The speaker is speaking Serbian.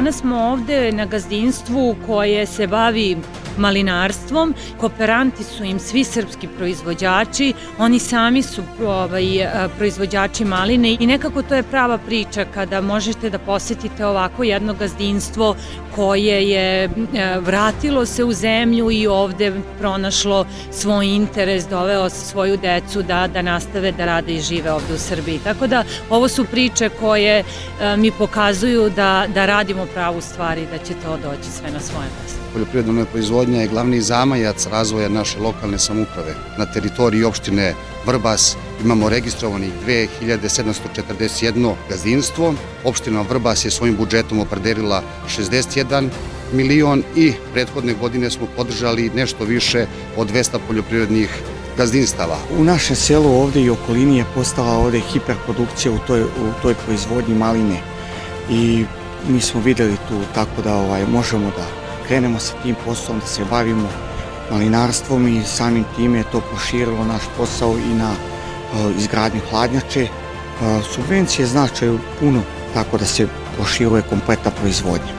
Danas smo ovde na gazdinstvu koje se bavi malinarstvom. Kooperanti su im svi srpski proizvođači, oni sami su proizvođači maline i nekako to je prava priča kada možete da posetite ovako jedno gazdinstvo koje je vratilo se u zemlju i ovde pronašlo svoj interes, doveo svoju decu da nastave da rade i žive ovde u Srbiji. Tako da ovo su priče koje mi pokazuju da radimo pravu stvar i da će to doći sve na svoje mesto. Poljoprivredna proizvodnja je glavni zamajac razvoja naše lokalne samouprave. Na teritoriji opštine Vrbas imamo registrovanih 2741 gazdinstvo. Opština Vrbas je svojim budžetom opredelila 61 milion i prethodne godine smo podržali nešto više od 200 poljoprivrednih gazdinstava. U našem selu ovde i okolini je postala ovde hiperprodukcija u toj proizvodnji maline i mi smo videli tu tako da možemo da krenemo sa tim poslom, da se bavimo malinarstvom i samim time je to proširilo naš posao i na izgradnju hladnjače. Subvencije značaju puno tako da se proširuje kompletna proizvodnja.